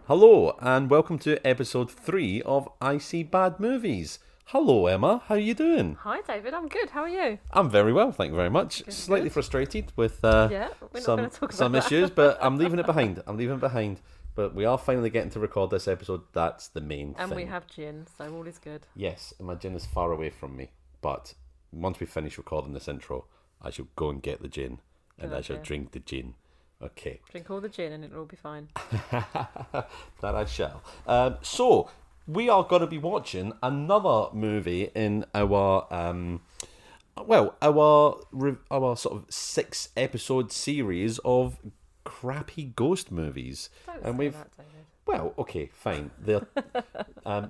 Hello, and welcome to episode 3 of I See Bad Movies. Hello, Emma. How are you doing? Hi, David. I'm good. How are you? I'm very well, thank you very much. Good, Slightly good. frustrated with We're not going to talk about some that. issues, but I'm leaving it behind. But we are finally getting to record this episode. That's the main thing. And we have gin, so all is good. Yes, and my gin is far away from me. But once we finish recording this intro, I shall go and get the gin, and I shall drink the gin. Okay. Drink all the gin and it'll all be fine. That I shall. So we are going to be watching another movie in our our sort of 6-episode series of crappy ghost movies. Don't and say we've that, David. well, okay, fine. They're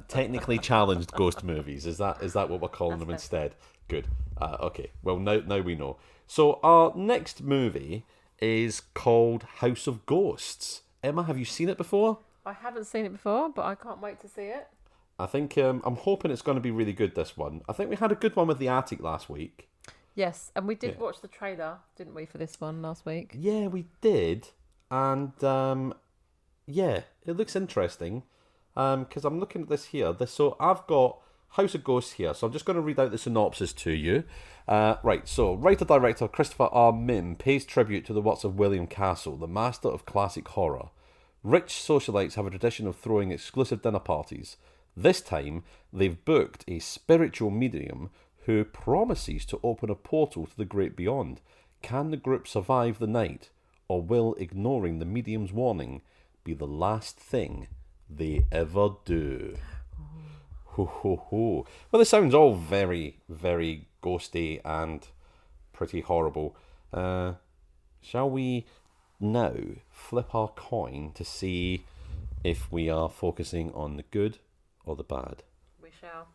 technically challenged ghost movies. Is that what we're calling them instead? Good. Okay. Well, now we know. So our next movie is called House of Ghosts. Emma, have you seen it before? I haven't seen it before, but I can't wait to see it. I think I'm hoping it's going to be really good, this one. I think we had a good one with The Attic last week. Yes, and we did watch the trailer, didn't we, for this one last week? Yeah, we did. And yeah, it looks interesting. Because I'm looking at this here. So I've got House of Ghosts here. So I'm just going to read out the synopsis to you. Right, so writer-director Christopher R. Mim pays tribute to the works of William Castle, the master of classic horror. Rich socialites have a tradition of throwing exclusive dinner parties. This time, they've booked a spiritual medium who promises to open a portal to the great beyond. Can the group survive the night, or will ignoring the medium's warning be the last thing they ever do? Ho, ho, ho. Well, this sounds all very, very ghosty and pretty horrible. Shall we now flip our coin to see if we are focusing on the good or the bad? We shall.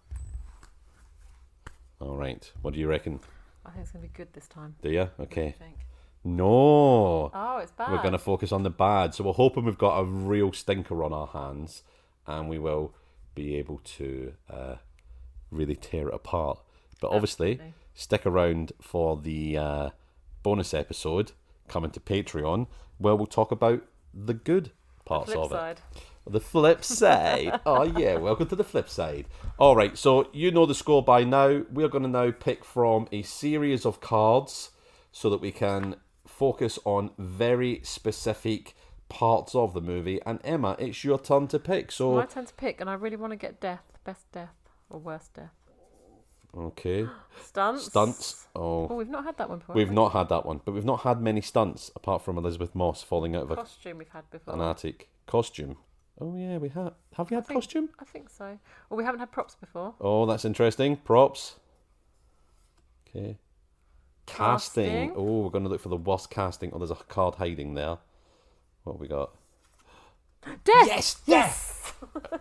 All right. What do you reckon? I think it's going to be good this time. Do you? What do Okay. you think? No. Oh, it's bad. We're going to focus on the bad. So we're hoping we've got a real stinker on our hands and we will be able to really tear it apart. But obviously, stick around for the bonus episode coming to Patreon where we'll talk about the good parts flip of side. it. The flip side. Oh, yeah. Welcome to the flip side. All right. So you know the score by now. We're going to now pick from a series of cards so that we can focus on very specific parts of the movie. And Emma, it's your turn to pick. So My turn to pick, and I really want to get death. Best death or worst death. okay. Stunts. Oh, Oh, we've not had that one before. we've not had that one, but we've not had many stunts apart from Elizabeth Moss falling out of Costume we've had before. an attic. Costume. Oh yeah, we have. Have we had costume? I think so. Well, we haven't had props before. Oh, that's interesting. Props. Okay. Casting. Casting. Oh, we're going to look for the worst casting. Oh, there's a card hiding there. What have we got? Death! Yes!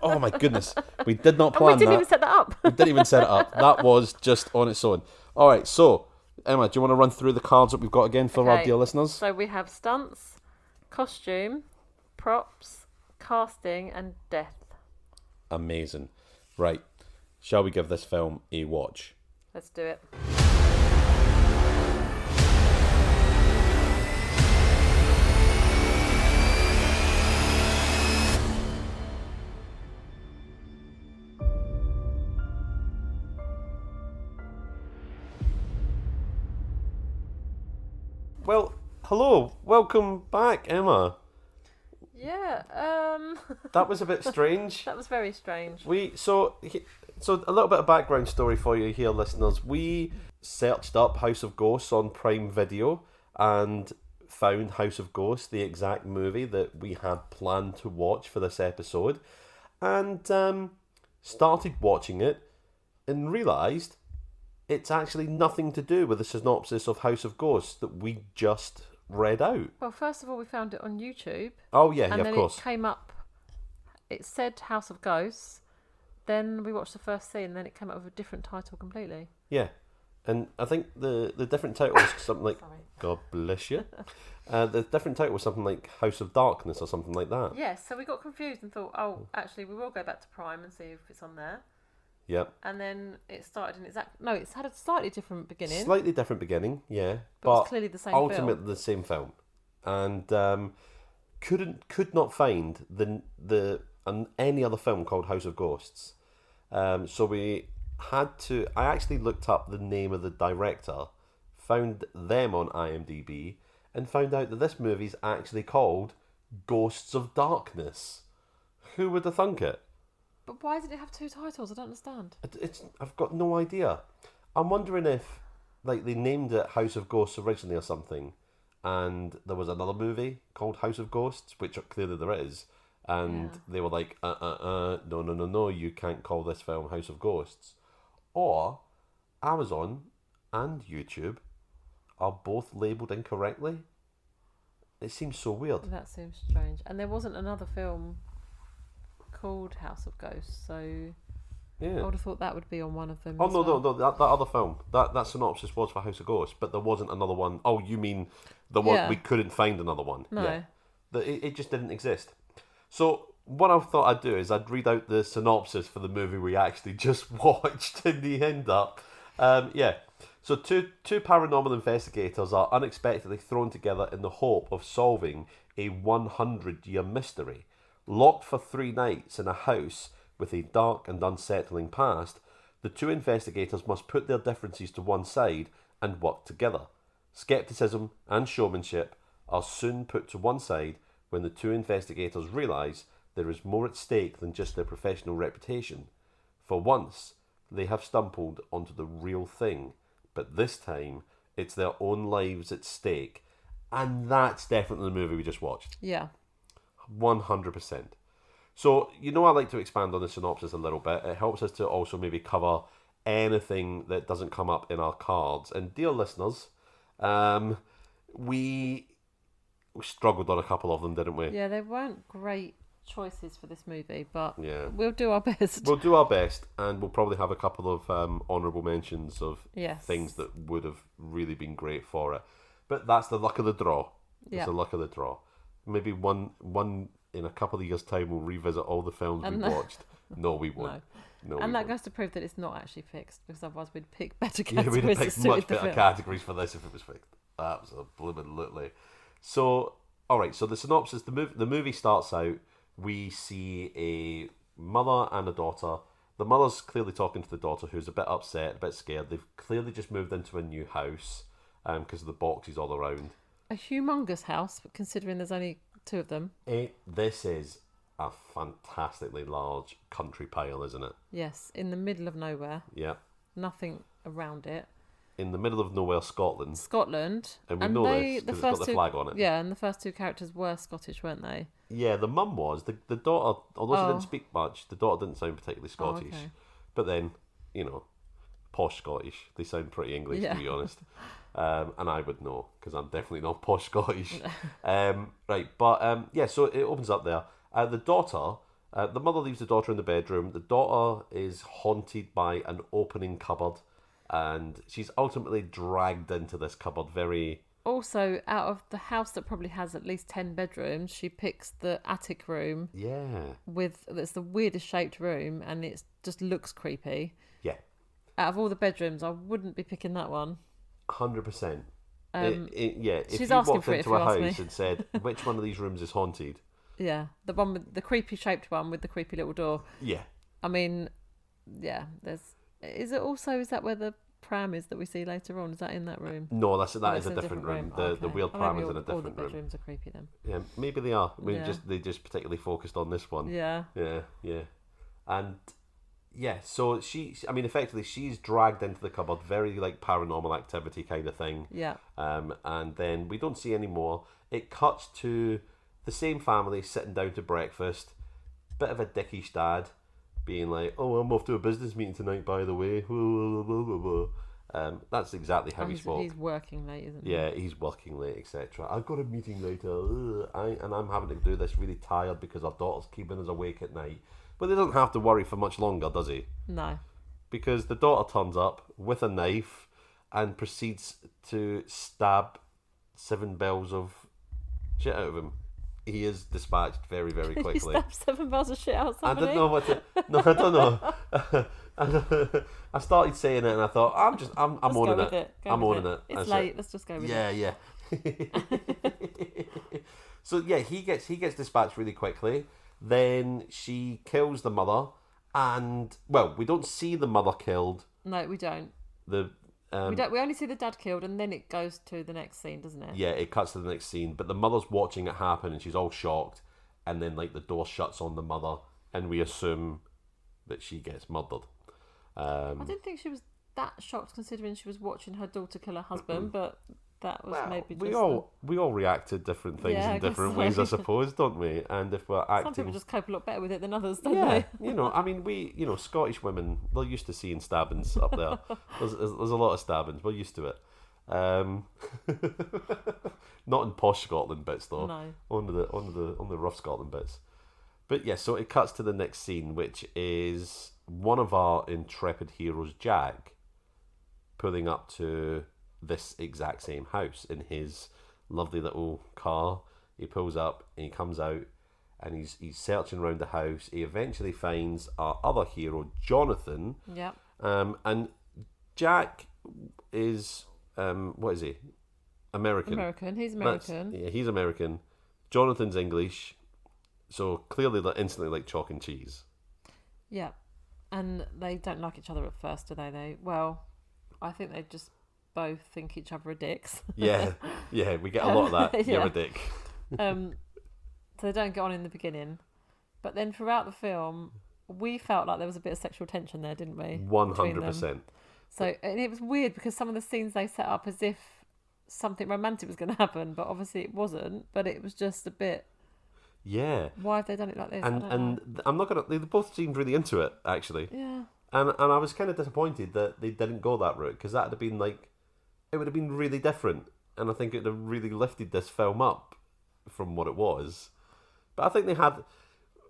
Oh my goodness. We did not And plan we didn't that. even set that up. We didn't even set it up. That was just on its own. All right, so, Emma, do you want to run through the cards that we've got again for our Okay, dear listeners? So we have stunts, costume, props, casting, and death. Amazing. Right. Shall we give this film a watch? Let's do it. Well, hello. Welcome back, Emma. Yeah, That was a bit strange. that was very strange. So a little bit of background story for you here, listeners. We searched up House of Ghosts on Prime Video and found House of Ghosts, the exact movie that we had planned to watch for this episode, and started watching it and realised it's actually nothing to do with the synopsis of House of Ghosts that we just read out. Well, first of all, we found it on YouTube. Oh yeah, and yeah, then of course. it came up. It said House of Ghosts. Then we watched the first scene, and then it came up with a different title completely. Yeah, and I think the different title was something like Sorry. God bless you. The different title was something like House of Darkness or something like that. Yes, so we got confused and thought, oh, actually, we will go back to Prime and see if it's on there. Yep. And then it started in it's had a slightly different beginning. Slightly different beginning, yeah, but it's clearly the same ultimately film. the same film. And could not find any other film called House of Ghosts. So we had to. I actually looked up the name of the director, found them on IMDb, and found out that this movie's actually called Ghosts of Darkness. Who would have thunk it? But why did it have two titles? I don't understand. I've got no idea. I'm wondering if they named it House of Ghosts originally or something, and there was another movie called House of Ghosts, which clearly there is, and they were like, no, you can't call this film House of Ghosts. Or Amazon and YouTube are both labelled incorrectly. It seems so weird. That seems strange. And there wasn't another film called House of Ghosts, so Yeah. I would have thought that would be on one of them. Oh, as no, well. no, that other film. That synopsis was for House of Ghosts, but there wasn't another one. Oh, you mean the one Yeah. we couldn't find another one? No. Yeah. It just didn't exist. So what I thought I'd do is I'd read out the synopsis for the movie we actually just watched in the end up. Yeah. So two paranormal investigators are unexpectedly thrown together in the hope of solving a 100-year mystery. Locked for 3 nights in a house with a dark and unsettling past, the two investigators must put their differences to one side and work together. Skepticism and showmanship are soon put to one side when the two investigators realise there is more at stake than just their professional reputation. For once, they have stumbled onto the real thing, but this time it's their own lives at stake. And that's definitely the movie we just watched. Yeah. 100%. So, I like to expand on the synopsis a little bit. It helps us to also maybe cover anything that doesn't come up in our cards. And dear listeners, we struggled on a couple of them, didn't we? Yeah, they weren't great choices for this movie, but Yeah. we'll do our best. We'll do our best, and we'll probably have a couple of honourable mentions of Yes. things that would have really been great for it. But that's the luck of the draw. It's Yeah. the luck of the draw. Maybe one in a couple of years' time we'll revisit all the films And we watched. No, we won't. No, And we that won't. goes to prove that it's not actually fixed, because otherwise we'd pick better Yeah, categories we'd have that picked suited much the better film. categories for this if it was fixed. Absolutely. So, all right. So the synopsis: the movie starts out. We see a mother and a daughter. The mother's clearly talking to the daughter, who's a bit upset, a bit scared. They've clearly just moved into a new house because of the boxes all around. A humongous house, but considering there's only 2 of them. This is a fantastically large country pile, isn't it? Yes, in the middle of nowhere. Yeah. Nothing around it. In the middle of nowhere, Scotland. Scotland. And we know this because it's got the flag on it. Yeah, and the first 2 characters were Scottish, weren't they? Yeah, the mum was. The daughter, although she Oh. didn't speak much, the daughter didn't sound particularly Scottish. okay. But then, posh Scottish. They sound pretty English, Yeah. to be honest. And I would know, because I'm definitely not posh Scottish. Right, but yeah, so it opens up there. The daughter, the mother leaves the daughter in the bedroom. The daughter is haunted by an opening cupboard, and she's ultimately dragged into this cupboard very... Also, out of the house that probably has at least 10 bedrooms, she picks the attic room Yeah. that's the weirdest shaped room, and it just looks creepy. Yeah. Out of all the bedrooms, I wouldn't be picking that one. 100%. Yeah, if she's you asking walked for it, into if a you ask me. house and said, which one of these rooms is haunted? Yeah, the one with the creepy shaped one with the creepy little door. Yeah. I mean, yeah, is that where the pram is that we see later on? Is that in that room? No, that Oh, is it's a different room. The Okay. wheeled Oh, pram maybe is in a all the different room. bedrooms are creepy then. Yeah, maybe they are. Yeah. They just particularly focused on this one. Yeah. Yeah. And yeah, so effectively she's dragged into the cupboard, very like paranormal activity kind of thing. Yeah. And then we don't see any more. It cuts to the same family sitting down to breakfast. Bit of a dickish dad being like, "Oh, I'm off to a business meeting tonight, by the way." That's exactly how he spoke. He's working late, isn't he? Yeah, he's working late, etc. I've got a meeting later, and I'm having to do this really tired because our daughter's keeping us awake at night. But he doesn't have to worry for much longer, does he? No. Because the daughter turns up with a knife and proceeds to stab 7 bells of shit out of him. He is dispatched very, very He quickly. stabbed 7 bars of shit out I somebody. didn't know what to... No, I don't know. I started saying it and I thought, I'm Just owning go with it. Go I'm with owning it. It's That's late. it. Let's just go with it. Yeah. So yeah, he gets dispatched really quickly. Then she kills the mother, and well, we don't see the mother killed. No, we don't. The We don't. We only see the dad killed, and then it goes to the next scene, doesn't it? Yeah, it cuts to the next scene, but the mother's watching it happen, and she's all shocked. And then like the door shuts on the mother, and we assume that she gets murdered. I didn't think she was that shocked, considering she was watching her daughter kill her husband, but that was maybe just... We all react to different things in different ways, I suppose, don't we? And if we're acting... Some people just cope a lot better with it than others, don't yeah, they? I mean, Scottish women, they're used to seeing stabbings up there. There's a lot of stabbings. We're used to it. Not in posh Scotland bits, though. No. On the rough Scotland bits. But yeah, so it cuts to the next scene, which is one of our intrepid heroes, Jack, pulling up to this exact same house in his lovely little car. He pulls up and he comes out and he's searching around the house. He eventually finds our other hero, Jonathan. Yeah. And Jack is what is he? American. He's American. He's American. Jonathan's English. So clearly they're instantly like chalk and cheese. Yeah. And they don't like each other at first, do they? Well, I think they just both think each other are dicks. Yeah, we get a lot of that. Yeah. You're a dick. So they don't get on in the beginning. But then throughout the film, we felt like there was a bit of sexual tension there, didn't we? 100%. So, and it was weird because some of the scenes they set up as if something romantic was going to happen, but obviously it wasn't. But it was just a bit... Yeah. Why have they done it like this? And I'm not gonna. They both seemed really into it, actually. Yeah. And I was kind of disappointed that they didn't go that route, because that'd have been like, it would have been really different, and I think it'd have really lifted this film up from what it was. But I think they had.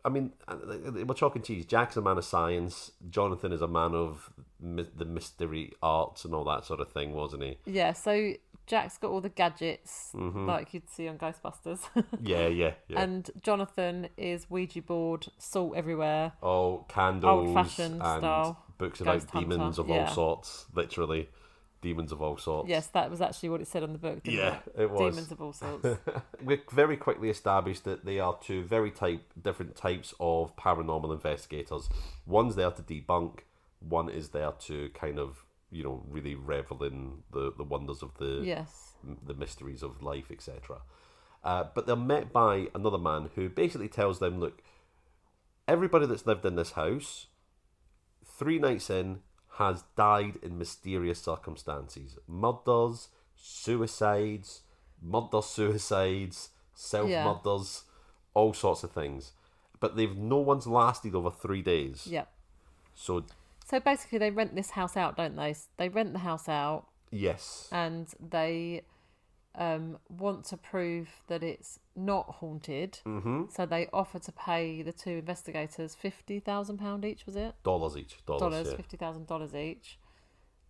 I mean, we're chalk and cheese. Jack's a man of science. Jonathan is a man of the mystery arts and all that sort of thing, wasn't he? Yeah. So Jack's got all the gadgets like you'd see on Ghostbusters. Yeah. And Jonathan is Ouija board, salt everywhere. Oh, candles, old-fashioned and style. books Ghost about demons hunter. of all sorts. Literally, demons of all sorts. Yes, that was actually what it said on the book. Didn't it was. Demons of all sorts. We very quickly established that they are two very different types of paranormal investigators. One's there to debunk. One is there to kind of, really revel in the wonders of the mysteries of life, etc. But they're met by another man who basically tells them, look, everybody that's lived in this house, 3 nights in, has died in mysterious circumstances. Murders, suicides, murder-suicides, self-murders, all sorts of things. But no one's lasted over 3 days. Yeah. So basically they rent this house out, don't they? They rent the house out. Yes. And they want to prove that it's not haunted. Mm-hmm. So they offer to pay the 2 investigators £50,000 each, was it? Dollars each. Dollars, yeah. $50,000 each,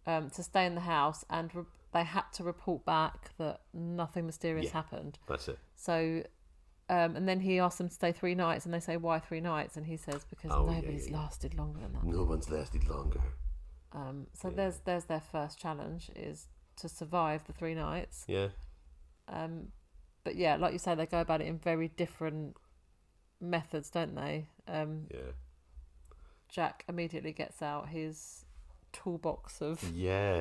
to stay in the house, and they had to report back that nothing mysterious happened. That's it. So, and then he asked them to stay 3 nights, and they say, why 3 nights? And he says, because nobody's lasted longer than that. No one's lasted longer. There's their first challenge, is to survive the 3 nights. Yeah. But yeah, like you say, they go about it in very different methods, don't they? Jack immediately gets out his toolbox of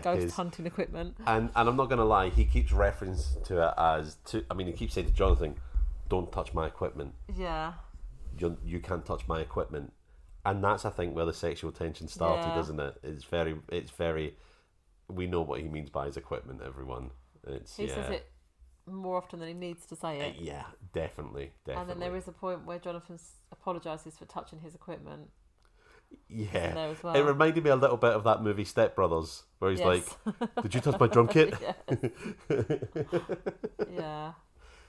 ghost hunting equipment. And I'm not going to lie, he keeps reference to it as... he keeps saying to Jonathan, don't touch my equipment. Yeah. You can't touch my equipment. And that's, I think, where the sexual tension started, isn't it? It's very... We know what he means by his equipment, everyone. He says it more often than he needs to say it. Yeah, definitely. And then there is a point where Jonathan apologises for touching his equipment. Yeah, there as well. It reminded me a little bit of that movie Step Brothers, where he's like, "Did you touch my drum kit?" Yeah.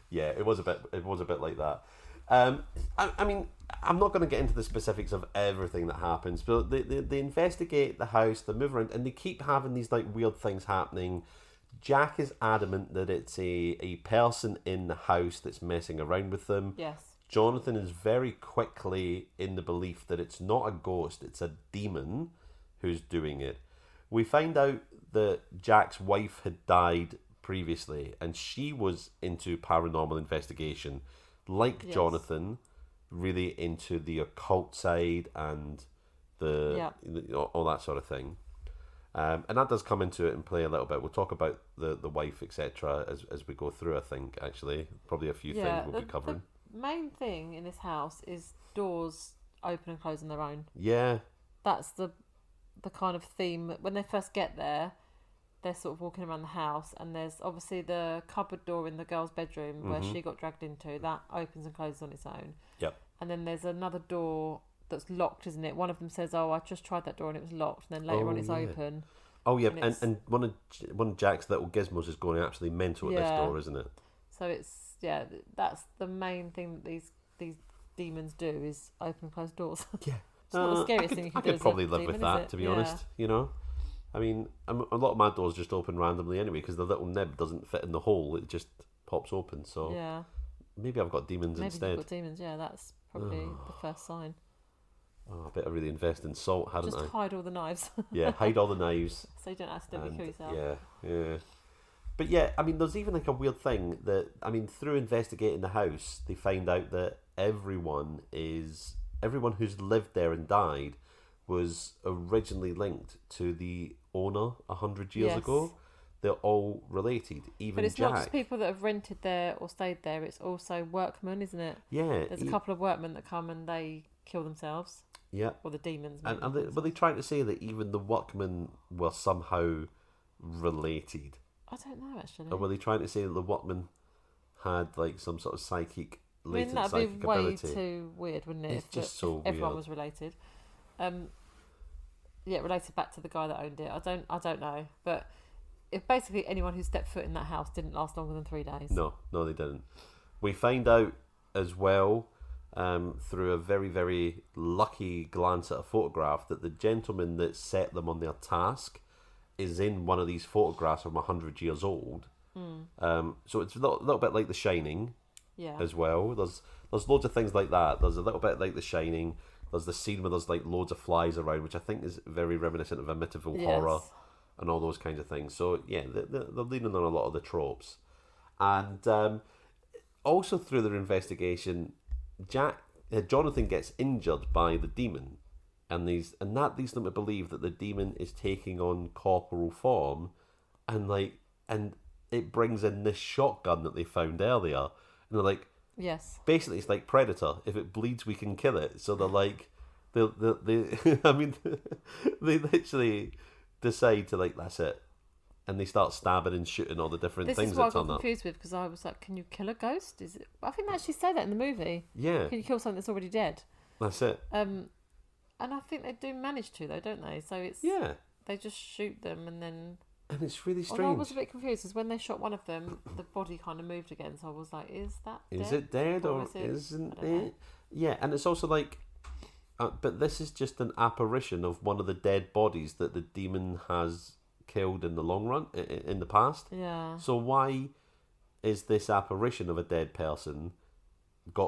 Yeah, it was a bit like that. I mean, I'm not going to get into the specifics of everything that happens, but they investigate the house, they move around, and they keep having these like weird things happening. Jack is adamant that it's a person in the house that's messing around with them. Yes. Jonathan is very quickly in the belief that it's not a ghost, it's a demon who's doing it. We find out that Jack's wife had died previously, and she was into paranormal investigation, like Jonathan, really into the occult side and all that sort of thing. And that does come into it and play a little bit. We'll talk about the wife, etc. as we go through, I think, actually. Probably a few things we'll be covering. The main thing in this house is doors open and close on their own. Yeah. That's the kind of theme. When they first get there, they're sort of walking around the house, and there's obviously the cupboard door in the girl's bedroom where she got dragged into. That opens and closes on its own. Yep. And then there's another door that's locked, isn't it? One of them says, "Oh, I just tried that door and it was locked." And then later on, it's open. Oh yeah, and one of Jack's little gizmos is going absolutely mental at this door, isn't it? So it's that's the main thing that these demons do is open and close doors. Yeah, it's not the scariest thing you can do. I could probably live with that, to be honest. You know, I mean, a lot of my doors just open randomly anyway because the little nib doesn't fit in the hole; it just pops open. So maybe I've got demons instead. Maybe you've got demons. Yeah, that's probably the first sign. Oh, I better really invest in salt, hadn't I? Just hide all the knives. Yeah, hide all the knives. So you don't accidentally kill yourself. Yeah. But yeah, I mean, there's even like a weird thing that, I mean, through investigating the house, they find out that everyone who's lived there and died was originally linked to the owner 100 years ago. They're all related, even But it's Jack. not just people that have rented there or stayed there, it's also workmen, isn't it? Yeah. There's a couple of workmen that come and they kill themselves. Yeah. Or the demons. And were they trying to say that even the workmen were somehow related? I don't know, actually. Or were they trying to say that the workmen had like some sort of psychic, latent that'd psychic be way ability? too weird, wouldn't it? It's just so weird. Everyone was related. Related back to the guy that owned it. I don't know. But if basically anyone who stepped foot in that house didn't last longer than 3 days. No, they didn't. We find out as well, through a very, very lucky glance at a photograph, that the gentleman that set them on their task is in one of these photographs from 100 years old. So it's a little bit like The Shining as well. There's loads of things like that. There's a little bit like The Shining. There's the scene where there's like loads of flies around, which I think is very reminiscent of Amityville Horror and all those kinds of things. So yeah, they're leaning on a lot of the tropes. And also through their investigation, Jonathan gets injured by the demon, and that leads them to believe that the demon is taking on corporal form, and it brings in this shotgun that they found earlier, and they're like, basically it's like Predator. If it bleeds, we can kill it. So they're like, they I mean, they literally decide to like, that's it. And they start stabbing and shooting all the different things that turn up. This is what I got confused with, because I was like, can you kill a ghost? I think they actually say that in the movie. Yeah. Can you kill something that's already dead? That's it. And I think they do manage to, though, don't they? So it's... Yeah. They just shoot them and then... And it's really strange. Although I was a bit confused, because when they shot one of them, the body kind of moved again. So I was like, is that dead? Is it dead or isn't it? Yeah, and it's also like... but this is just an apparition of one of the dead bodies that the demon has killed in the long run, in the past. Yeah. So why is this apparition of a dead person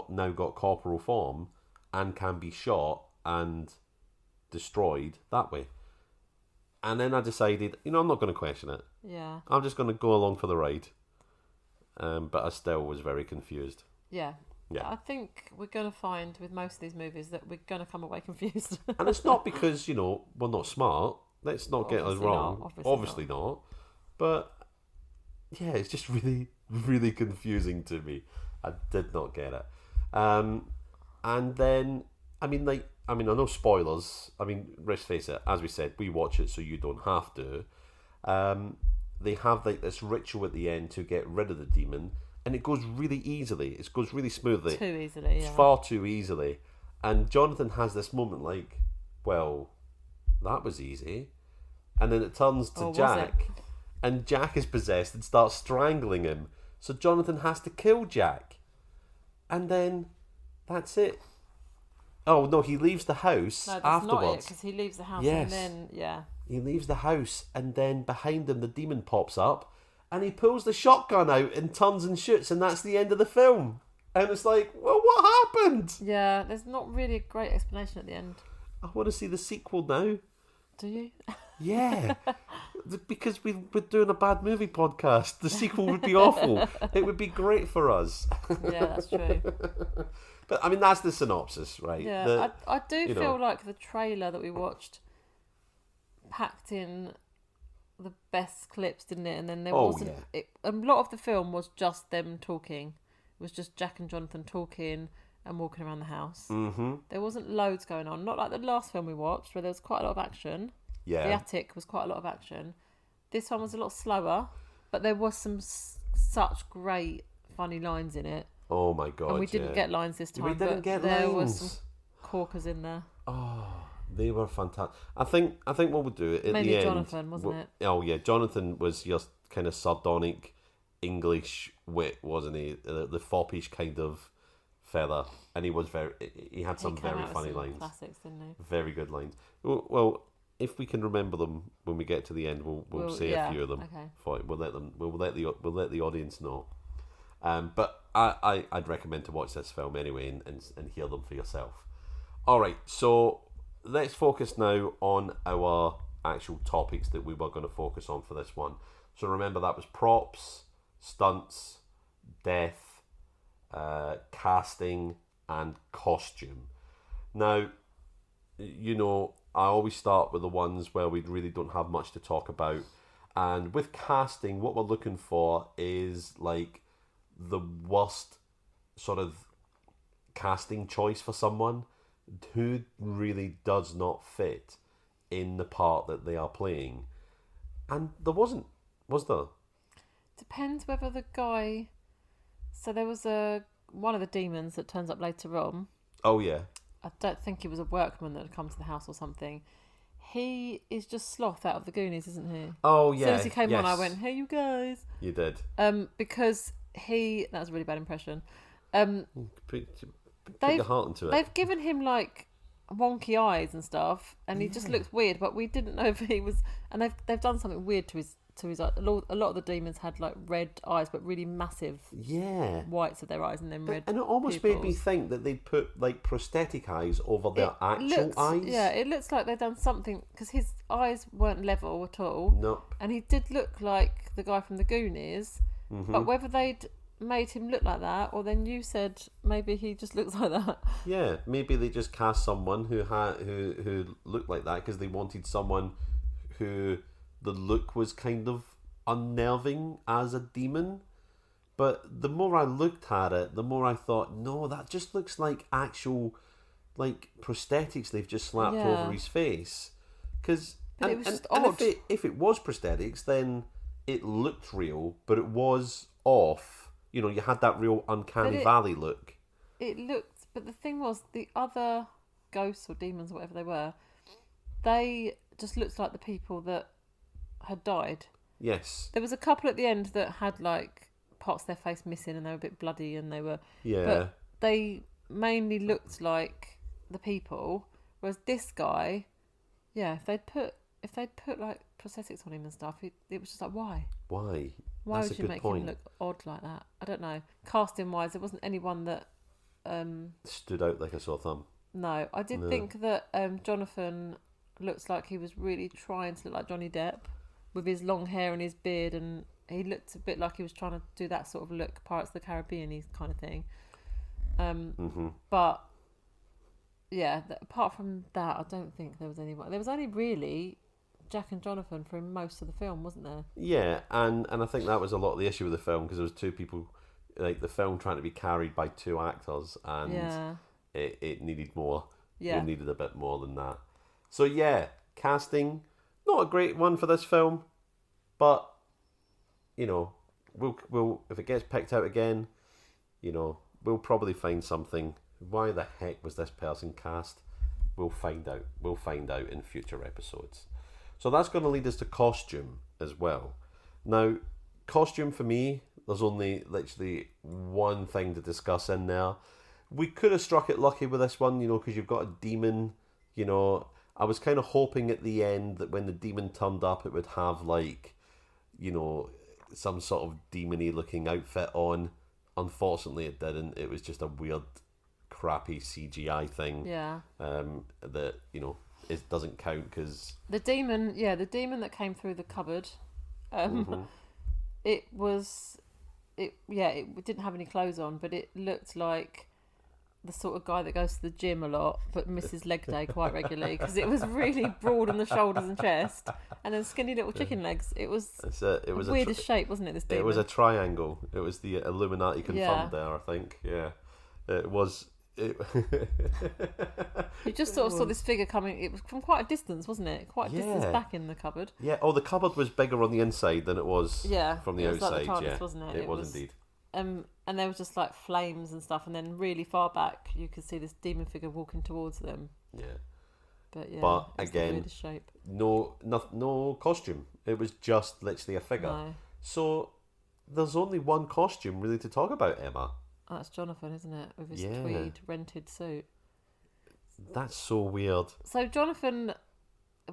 now got corporal form and can be shot and destroyed that way? And then I decided, I'm not going to question it. Yeah. I'm just going to go along for the ride. But I still was very confused. Yeah. Yeah. I think we're going to find with most of these movies that we're going to come away confused. And it's not because, we're not smart. Let's not get us wrong. Obviously not. But, yeah, it's just really, really confusing to me. I did not get it. And then, I know spoilers. Let's face it, as we said, we watch it so you don't have to. They have like this ritual at the end to get rid of the demon, and it goes really easily. It goes really smoothly. Too easily, yeah. It's far too easily. And Jonathan has this moment like, well, that was easy. And then it turns to Jack, and Jack is possessed and starts strangling him. So Jonathan has to kill Jack. And then that's it. Oh, no, he leaves the house afterwards. Not it, because he leaves the house and then, he leaves the house, and then behind him the demon pops up, and he pulls the shotgun out and turns and shoots, and that's the end of the film. And it's like, well, what happened? Yeah, there's not really a great explanation at the end. I want to see the sequel now. Do you? Yeah, because we're doing a bad movie podcast. The sequel would be awful. It would be great for us. Yeah, that's true. But I mean, that's the synopsis, right? Yeah, I do feel like the trailer that we watched packed in the best clips, didn't it? And then there wasn't. Yeah. A lot of the film was just them talking. It was just Jack and Jonathan talking and walking around the house. Mm-hmm. There wasn't loads going on. Not like the last film we watched, where there was quite a lot of action. Yeah. The Attic was quite a lot of action. This one was a lot slower, but there was some such great funny lines in it. Oh my god! And we didn't get lines this time. We didn't get there lines. was some corkers in there. Oh, they were fantastic. I think what we'll do at Mainly the end. Jonathan, wasn't it? Oh yeah, Jonathan was just kind of sardonic English wit, wasn't he? The foppish kind of fella, and he had some very funny lines. Classics, didn't he? Very good lines. Well, if we can remember them when we get to the end, we'll say a few of them. Okay. We'll let the audience know. But I'd recommend to watch this film anyway and hear them for yourself. All right, so let's focus now on our actual topics that we were going to focus on for this one. So remember, that was props, stunts, death, casting, and costume. Now, you know, I always start with the ones where we really don't have much to talk about. And with casting, what we're looking for is like the worst sort of casting choice for someone who really does not fit in the part that they are playing. And there wasn't, was there? Depends whether the guy... So there was one of the demons that turns up later on. Oh, yeah. I don't think he was a workman that had come to the house or something. He is just Sloth out of the Goonies, isn't he? Oh, yeah. As soon as he came on, I went, "Hey, you guys!" You did. Because that was a really bad impression. Put your heart into it. They've given him like wonky eyes and stuff, and he just looks weird. But we didn't know if he was. And they've done something weird to his. A lot of the demons had like red eyes, but really massive. Yeah. Whites of their eyes, and then red. And it almost pupils. made me think that they'd put like prosthetic eyes over their actual eyes. Yeah, it looks like they've done something because his eyes weren't level at all. Nope. And he did look like the guy from the Goonies, but whether they'd made him look like that, or then you said maybe he just looks like that. Yeah, maybe they just cast someone who looked like that because they wanted someone who the look was kind of unnerving as a demon. But the more I looked at it, the more I thought, no, that just looks like actual, like prosthetics they've just slapped over his face. Because it was just odd. If it was prosthetics, then it looked real, but it was off. You know, you had that real uncanny valley look. It looked, but the thing was, the other ghosts or demons or whatever they were, they just looked like the people that had died. Yes. There was a couple at the end that had like parts of their face missing and they were a bit bloody and they were... Yeah. But they mainly looked like the people, whereas this guy, yeah, if they'd put like prosthetics on him and stuff, it was just like, why? Why? Why That's would you make him look odd like that? I don't know. Casting wise, there wasn't anyone that stood out like a sore thumb. No, I did think that Jonathan looks like he was really trying to look like Johnny Depp with his long hair and his beard, and he looked a bit like he was trying to do that sort of look, Pirates of the Caribbean kind of thing. But yeah, apart from that, I don't think there was anyone. There was only really Jack and Jonathan for most of the film, wasn't there? Yeah, and I think that was a lot of the issue with the film, because there was two people, like the film trying to be carried by two actors, and it needed more. Yeah. It needed a bit more than that. So yeah, casting, not a great one for this film, but you know, we'll if it gets picked out again, you know, we'll probably find something. Why the heck was this person cast? We'll find out. We'll find out in future episodes. So that's going to lead us to costume as well. Now, costume for me, there's only literally one thing to discuss in there. We could have struck it lucky with this one, you know, because you've got a demon, you know. I was kind of hoping at the end that when the demon turned up, it would have, like, you know, some sort of demon-y looking outfit on. Unfortunately, it didn't. It was just a weird, crappy CGI thing. Yeah. That, you know, it doesn't count because the demon that came through the cupboard, it didn't have any clothes on, but it looked like the sort of guy that goes to the gym a lot but misses leg day quite regularly, because it was really broad on the shoulders and chest, and then skinny little chicken legs. It was the weirdest shape, wasn't it? This demon. It was a triangle. It was the Illuminati confirmed there, I think. Yeah, it was. You just sort of saw this figure coming. It was from quite a distance, wasn't it? Quite a distance back in the cupboard. Yeah. Oh, the cupboard was bigger on the inside than it was from the outside. Like the TARDIS, wasn't it? It was indeed. And there was just like flames and stuff, and then really far back you could see this demon figure walking towards them. Yeah. But again, the weirdest shape. No costume. It was just literally a figure. No. So there's only one costume really to talk about, Emma. Oh, that's Jonathan, isn't it? With his tweed rented suit. That's so weird. So Jonathan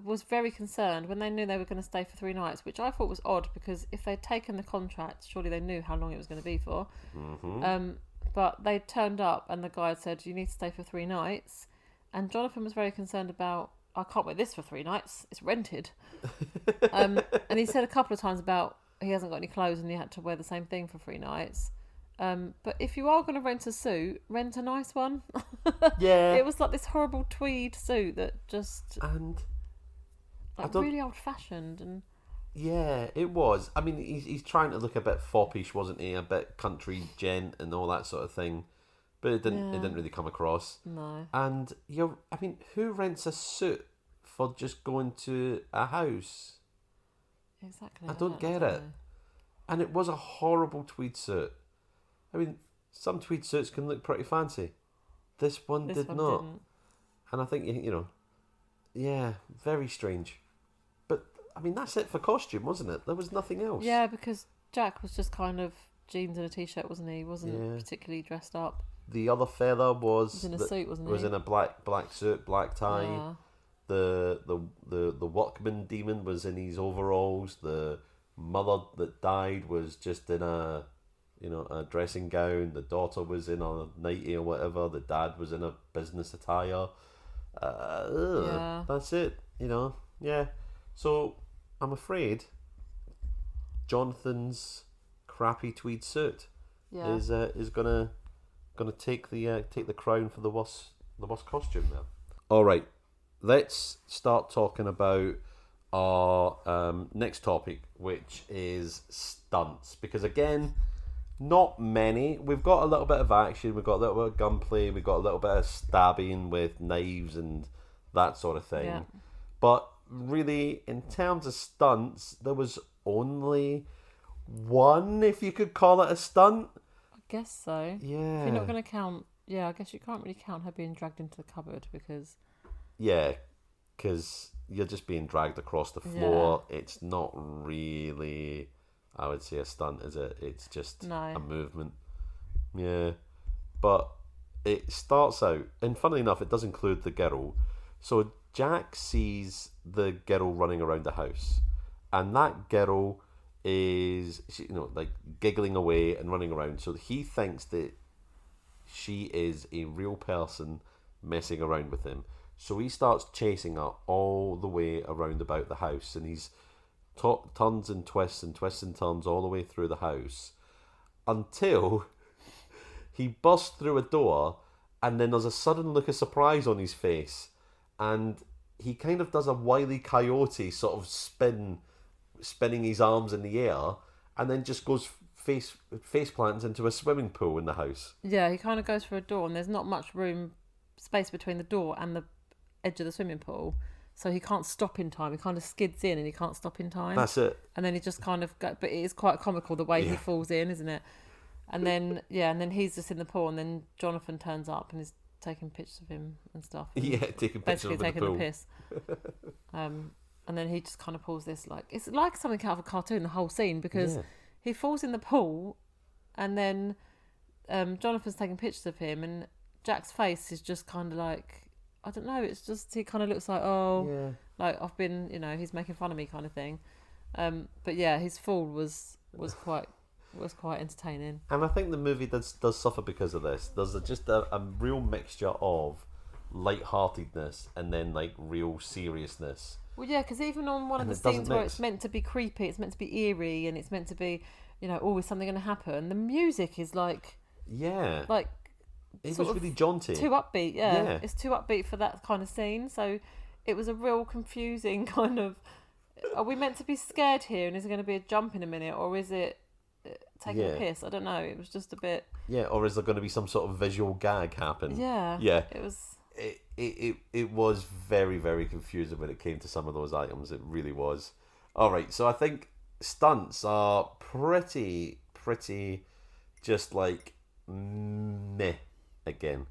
was very concerned when they knew they were going to stay for 3 nights, which I thought was odd, because if they'd taken the contract, surely they knew how long it was going to be for. Mm-hmm. But they turned up and the guide said, you need to stay for 3 nights. And Jonathan was very concerned about, I can't wear this for 3 nights. It's rented. And he said a couple of times about he hasn't got any clothes and he had to wear the same thing for 3 nights. But if you are going to rent a suit, rent a nice one. Yeah. It was like this horrible tweed suit that just... And... really old-fashioned. And yeah, it was. I mean, he's trying to look a bit foppish, wasn't he? A bit country gent and all that sort of thing. But it didn't really come across. No. And, who rents a suit for just going to a house? Exactly. I don't get it. And it was a horrible tweed suit. I mean, some tweed suits can look pretty fancy. This one did not. Didn't. And I think, very strange. But, I mean, that's it for costume, wasn't it? There was nothing else. Yeah, because Jack was just kind of jeans and a t-shirt, wasn't he? He wasn't particularly dressed up. The other fella was in a suit, wasn't he? Was in a black suit, black tie. Yeah. The workman demon was in his overalls. The mother that died was just in a dressing gown. The daughter was in a nightie or whatever. The dad was in a business attire. That's it. Yeah. So I'm afraid Jonathan's crappy tweed suit is gonna take the crown for the worst costume now. All right, let's start talking about our next topic, which is stunts. Because again, not many. We've got a little bit of action. We've got a little bit of gunplay. We've got a little bit of stabbing with knives and that sort of thing. Yeah. But really, in terms of stunts, there was only one, if you could call it a stunt. I guess so. Yeah. If you're not going to count... Yeah, I guess you can't really count her being dragged into the cupboard because... Yeah, because you're just being dragged across the floor. Yeah. It's not really... I would say a stunt, is it? It's just a movement. Yeah. But it starts out, and funnily enough, it does include the girl. So Jack sees the girl running around the house, and that girl is, giggling away and running around. So he thinks that she is a real person messing around with him. So he starts chasing her all the way around about the house, and he's turns and twists and turns all the way through the house until he busts through a door, and then there's a sudden look of surprise on his face, and he kind of does a Wile E. Coyote sort of spinning his arms in the air, and then just goes face plants into a swimming pool in the house. Yeah, he kind of goes for a door, and there's not much space between the door and the edge of the swimming pool. So he can't stop in time. He kind of skids in and he can't stop in time. That's it. And then he just kind of but it is quite comical the way he falls in, isn't it? And then and then he's just in the pool, and then Jonathan turns up and is taking pictures of him and stuff. And taking pictures of him in the pool. Basically taking a piss. And then he just kind of pulls this it's like something out of a cartoon, the whole scene, because he falls in the pool, and then Jonathan's taking pictures of him, and Jack's face is just kind of like, I don't know, it's just, he kind of looks like, I've been, he's making fun of me kind of thing. But yeah, his fall was quite entertaining. And I think the movie does suffer because of this. There's just a real mixture of lightheartedness and then like real seriousness. Well, yeah, because even on one of the scenes where it's meant to be creepy, it's meant to be eerie, and it's meant to be, always something going to happen. The music is like it was really jaunty, too upbeat. Yeah, it's too upbeat for that kind of scene. So it was a real confusing kind of. Are we meant to be scared here? And is it going to be a jump in a minute, or is it taking a piss? I don't know. It was just a bit. Yeah, or is there going to be some sort of visual gag happen? Yeah. Yeah. It was. It was very, very confusing when it came to some of those items. It really was. All right, so I think stunts are pretty just like meh again.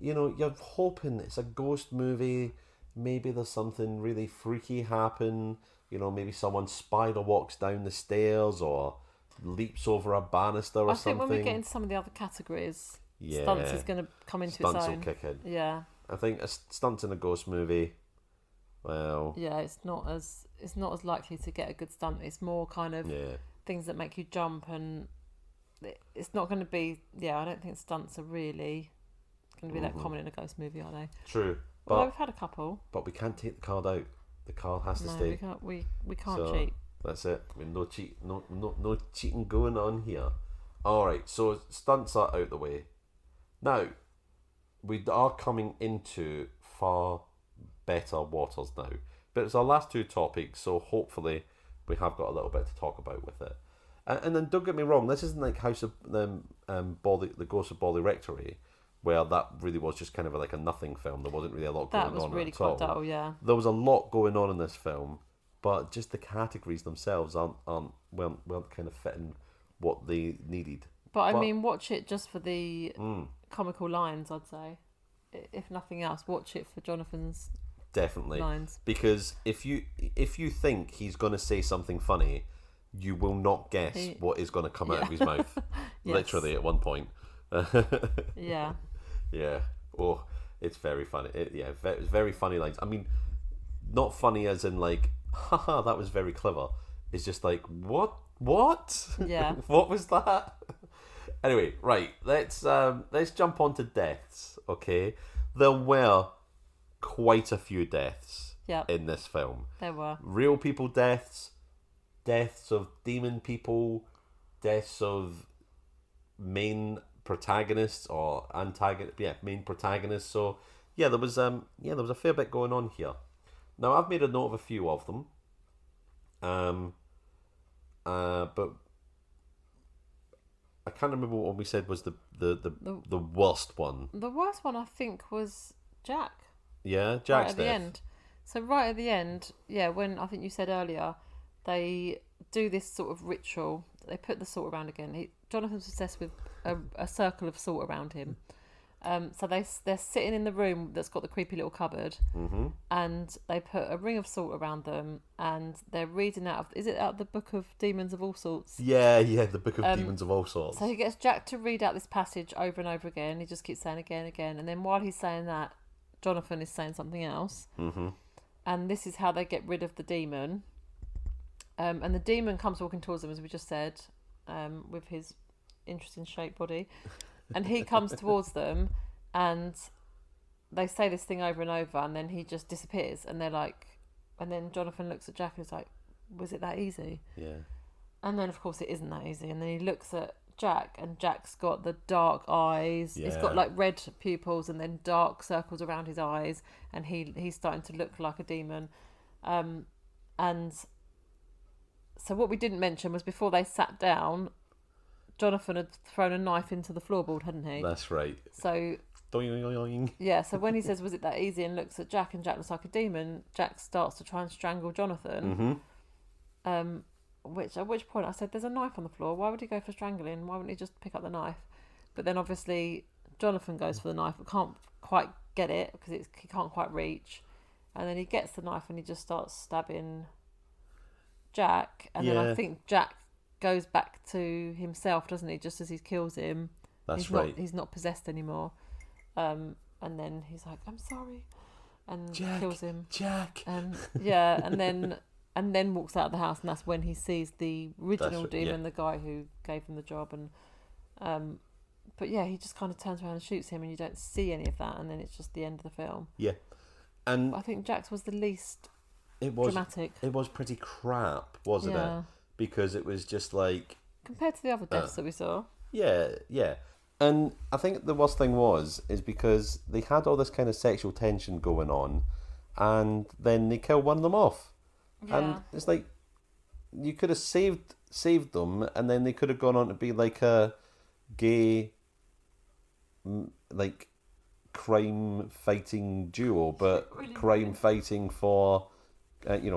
You're hoping it's a ghost movie. Maybe there's something really freaky happen. Maybe someone spider walks down the stairs or leaps over a banister or something. I think when we get into some of the other categories, stunts is going to come into stunts its own. Will kick in. Yeah. I think a stunts in a ghost movie, well... Yeah, it's not as likely to get a good stunt. It's more kind of things that make you jump, and it's not going to be... Yeah, I don't think stunts are really going to be that common in a ghost movie, are they? True. Although we've had a couple. But we can't take the card out. The card has to stay. We can't cheat. That's it. No cheating going on here. Alright, so stunts are out the way. Now... we are coming into far better waters now. But it's our last two topics, so hopefully we have got a little bit to talk about with it. And then don't get me wrong, this isn't like House of the Ghost of Bolly Rectory, where that really was just kind of like a nothing film. There wasn't really a lot going on. That was really quite dull, yeah. There was a lot going on in this film, but just the categories themselves weren't kind of fitting what they needed. But I mean, watch it just for the comical lines, I'd say. If nothing else, watch it for Jonathan's lines. Because if you think he's going to say something funny, you will not guess what is going to come out of his mouth. Yes. Literally at one point. Yeah. Yeah. Oh, it's very funny. It's very funny lines. I mean, not funny as in like, haha, that was very clever. It's just like, what? Yeah. What was that? Anyway, right, let's jump on to deaths, okay? There were quite a few deaths in this film. There were. Real people deaths of demon people, deaths of main protagonists or main protagonists. So, there was a fair bit going on here. Now, I've made a note of a few of them. But I can't remember what we said was the worst one. The worst one, I think, was Jack. Yeah, Jack's right at the end. So right at the end, when I think you said earlier, they do this sort of ritual. They put the salt around again. Jonathan's obsessed with a circle of salt around him. So they're sitting in the room that's got the creepy little cupboard, and they put a ring of salt around them, and they're reading out of the Book of Demons of All Sorts? Yeah, the Book of Demons of All Sorts. So he gets Jack to read out this passage over and over again. He just keeps saying again, and then while he's saying that, Jonathan is saying something else, and this is how they get rid of the demon. And the demon comes walking towards them, as we just said, with his interesting shaped body. And he comes towards them, and they say this thing over and over, and then he just disappears. And they're like, and then Jonathan looks at Jack and is like, "Was it that easy?" Yeah. And then of course it isn't that easy. And then he looks at Jack, and Jack's got the dark eyes. Yeah. He's got like red pupils and then dark circles around his eyes, and he's starting to look like a demon. And so what we didn't mention was before they sat down, Jonathan had thrown a knife into the floorboard, hadn't he? That's right. So, yeah, so when he says, "Was it that easy?" and looks at Jack, and Jack looks like a demon, Jack starts to try and strangle Jonathan. At which point I said, "There's a knife on the floor. Why would he go for strangling? Why wouldn't he just pick up the knife?" But then obviously Jonathan goes for the knife, but can't quite get it because he can't quite reach. And then he gets the knife and he just starts stabbing Jack. And then I think Jack goes back to himself, doesn't he? Just as he kills him. That's right. He's not possessed anymore. And then he's like, "I'm sorry," and kills him. Jack. And then walks out of the house, and that's when he sees the original demon, the guy who gave him the job. And But yeah, he just kind of turns around and shoots him, and you don't see any of that, and then it's just the end of the film. Yeah. And I think Jack's was the least was dramatic. It was pretty crap, wasn't it? Because it was just like... Compared to the other deaths that we saw. Yeah. And I think the worst thing is because they had all this kind of sexual tension going on, and then they killed one of them off. Yeah. And it's like, you could have saved them, and then they could have gone on to be like a gay, like, crime fighting duo, but really crime fighting for,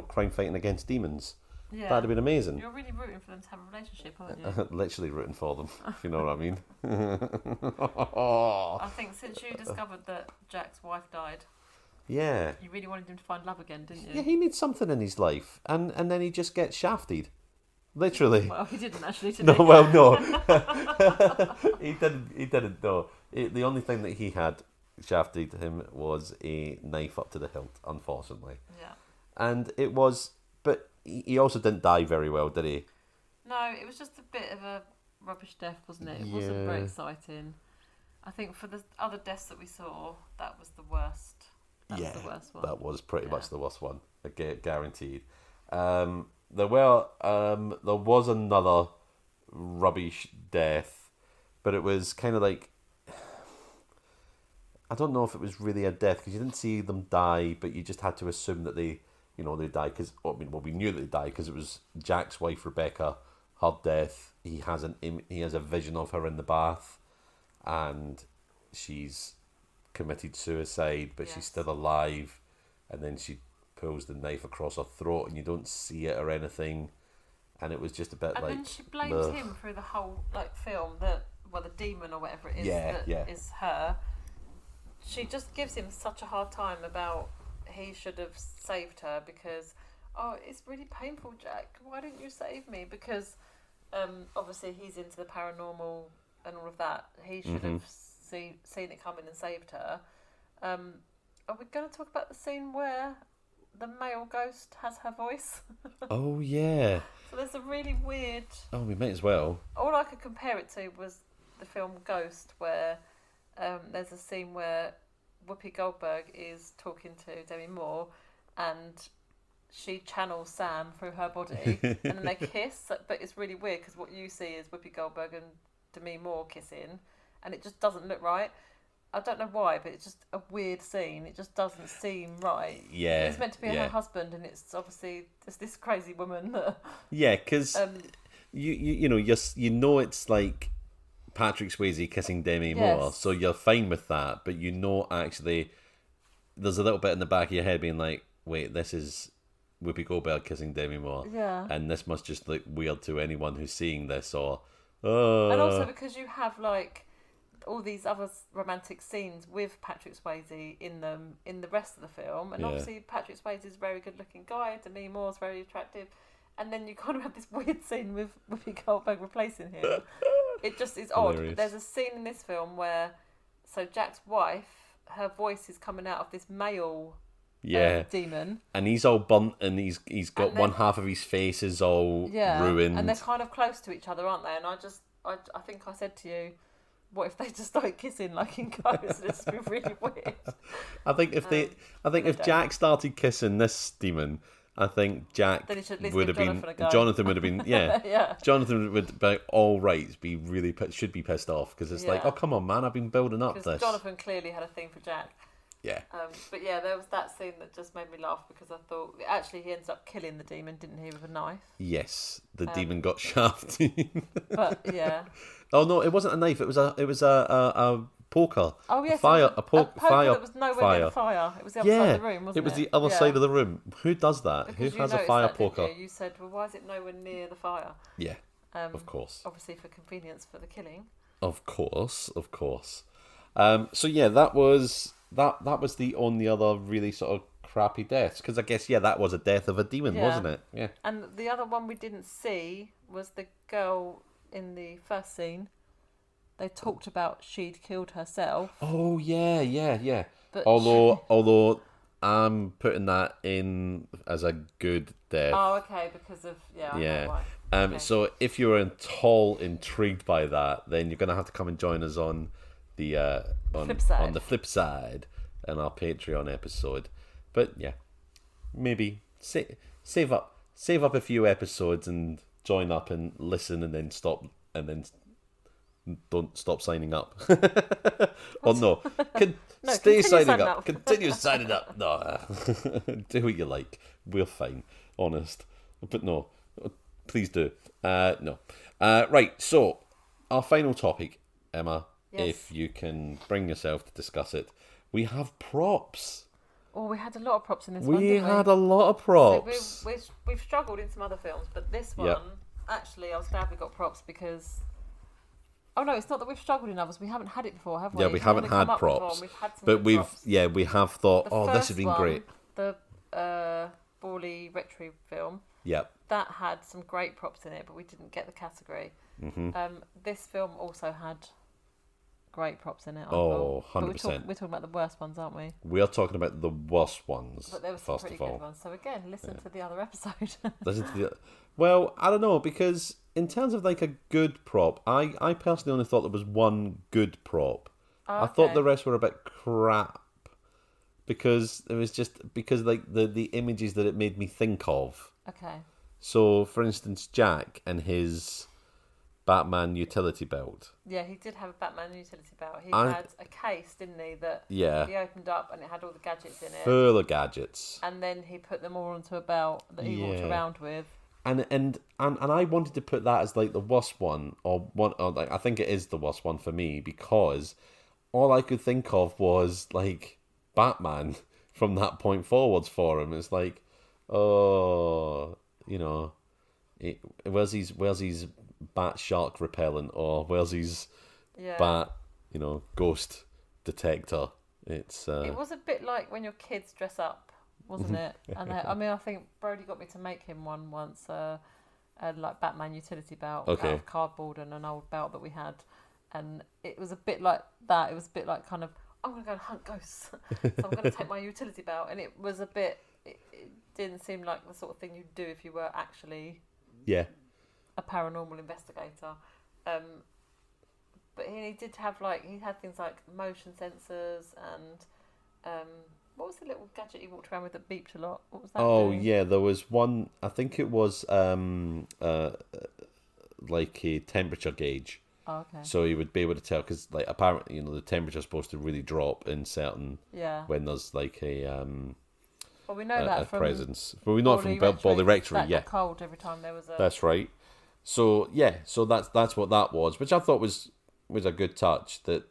crime fighting against demons. Yeah. That'd have been amazing. You're really rooting for them to have a relationship, aren't you? Literally rooting for them, if you know what I mean. I think since you discovered that Jack's wife died, yeah, you really wanted him to find love again, didn't you? Yeah, he needs something in his life, and then he just gets shafted. Literally. Well, he didn't actually, did no, he? well, no. He didn't, no. The only thing that he had shafted him was a knife up to the hilt, unfortunately. Yeah. And it was... But he also didn't die very well, did he? No, it was just a bit of a rubbish death, wasn't it? It wasn't very exciting. I think for the other deaths that we saw, that was the worst. That was the worst one. That was pretty much the worst one, guaranteed. There was another rubbish death, but it was kind of like... I don't know if it was really a death, because you didn't see them die, but you just had to assume that they died, because we knew that they died because it was Jack's wife Rebecca, her death. He has a vision of her in the bath, and she's committed suicide, but she's still alive, and then she pulls the knife across her throat, and you don't see it or anything, and it was just a bit and like. And then she blames him through the whole film that the demon or whatever it is is her. She just gives him such a hard time about. He should have saved her because, it's really painful, Jack. Why didn't you save me? Because, obviously he's into the paranormal and all of that. He should have seen it coming and saved her. Are we going to talk about the scene where the male ghost has her voice? Oh yeah. So there's a really weird. Oh, we might as well. All I could compare it to was the film Ghost, where there's a scene where Whoopi Goldberg is talking to Demi Moore, and she channels Sam through her body, and then they kiss. But it's really weird because what you see is Whoopi Goldberg and Demi Moore kissing, and it just doesn't look right. I don't know why, but it's just a weird scene. It just doesn't seem right. Yeah, it's meant to be her husband, and it's obviously just this crazy woman that. Yeah, because you know it's like Patrick Swayze kissing Demi Moore, so you're fine with that, but actually there's a little bit in the back of your head being like, wait, this is Whoopi Goldberg kissing Demi Moore, and this must just look weird to anyone who's seeing this, and also because you have like all these other romantic scenes with Patrick Swayze in the rest of the film, and obviously Patrick Swayze is a very good looking guy, Demi Moore's very attractive, and then you kind of have this weird scene with Whoopi Goldberg replacing him. It just is odd. But there's a scene in this film where, Jack's wife, her voice is coming out of this male demon, and he's all burnt, and he's got one half of his face is all ruined, and they're kind of close to each other, aren't they? And I think I said to you, what if they just started kissing like in Ghost? It'd just be really weird. I think if Jack started kissing this demon, I think Jack would have been. Jonathan would have been. Yeah, Jonathan would be all right. Should be pissed off because it's like, oh come on, man, I've been building up this. Jonathan clearly had a thing for Jack. Yeah. But yeah, there was that scene that just made me laugh because I thought actually he ends up killing the demon, didn't he, with a knife? Yes, the demon got shafted. But yeah. Oh no, it wasn't a knife. It was a poker. Oh yes, a poker that was nowhere near the fire. It was the other side of the room, wasn't it? It was the other side of the room. Who does that? Because who has a fire poker? You said, well, why is it nowhere near the fire? Yeah, of course. Obviously for convenience for the killing. Of course. So yeah, that was the only other really sort of crappy deaths. Because I guess that was a death of a demon, wasn't it? Yeah. And the other one we didn't see was the girl in the first scene. They talked about she'd killed herself. Oh yeah. But although I'm putting that in as a good death. Oh, okay, because of I know why. Okay. So if you're at all intrigued by that, then you're gonna have to come and join us on the Flip side. on the flip side on our Patreon episode. But yeah, maybe save up a few episodes and join up and listen, and then stop, and then don't stop signing up. Or no, stay signing up. Continue signing up. No, do what you like. We're fine, honest. But no, please do. No. Right. So our final topic, Emma. Yes. If you can bring yourself to discuss it, we have props. Oh, we had a lot of props in this one, didn't we? We had a lot of props. So we've struggled in some other films, but this one, actually, I was glad we got props because... Oh, no, it's not that we've struggled in others. We haven't had it before, have we? Yeah, we haven't had props. We've had some but good props. we have thought, this has been great. The Bawley Retro film, Yep. that had some great props in it, but we didn't get the category. Mm-hmm. This film also had... great props in it. Oh, 100%. But we're talking about the worst ones, aren't we? We are talking about the worst ones. But there were some first pretty of all. good ones. So again, listen to the other episode. Well, I don't know, because in terms of like a good prop, I personally only thought there was one good prop. Oh, I thought the rest were a bit crap because it was just because like the images that it made me think of. Okay. So, for instance, Jack and his Batman utility belt. Yeah, he did have a Batman utility belt. He had a case, didn't he, that he opened up and it had all the gadgets in it. Full of gadgets. And then he put them all onto a belt that he walked around with. And I wanted to put that as like the worst one, or like I think it is the worst one for me, because all I could think of was like Batman from that point forwards for him. It's like, where's his bat shark repellent, or where's his bat, ghost detector? It was a bit like when your kids dress up, wasn't it? And I think Brody got me to make him one once, a like Batman utility belt out of cardboard and an old belt that we had, and it was a bit like that. It was a bit like kind of, I'm going to go and hunt ghosts, so I'm going to take my utility belt, and it was a bit. It didn't seem like the sort of thing you'd do if you were actually a paranormal investigator. But he did have he had things like motion sensors and what was the little gadget he walked around with that beeped a lot? What was that? Oh doing? yeah, there was one. I think it was like a temperature gauge. Oh, okay. So he would be able to tell, because like apparently the temperature's supposed to really drop in certain when there's like a well, we know that from presence. But we know it from Bawley Rectory. Got cold every time there was a. That's right. So so that's what that was, which I thought was a good touch. That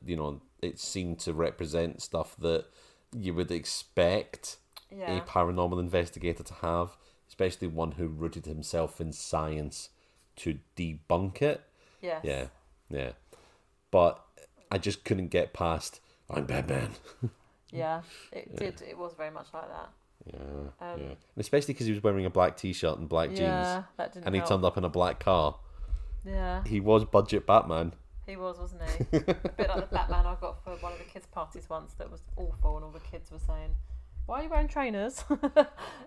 it seemed to represent stuff that you would expect a paranormal investigator to have, especially one who rooted himself in science to debunk it. Yes. Yeah. But I just couldn't get past, I'm Batman. It was very much like that. Yeah. And especially because he was wearing a black t-shirt and black jeans. Yeah, that didn't And he help. turned up in a black car. Yeah. He was budget Batman. He was, wasn't he? A bit like the Batman I got for one of the kids' parties once that was awful, and all the kids were saying, "Why are you wearing trainers?"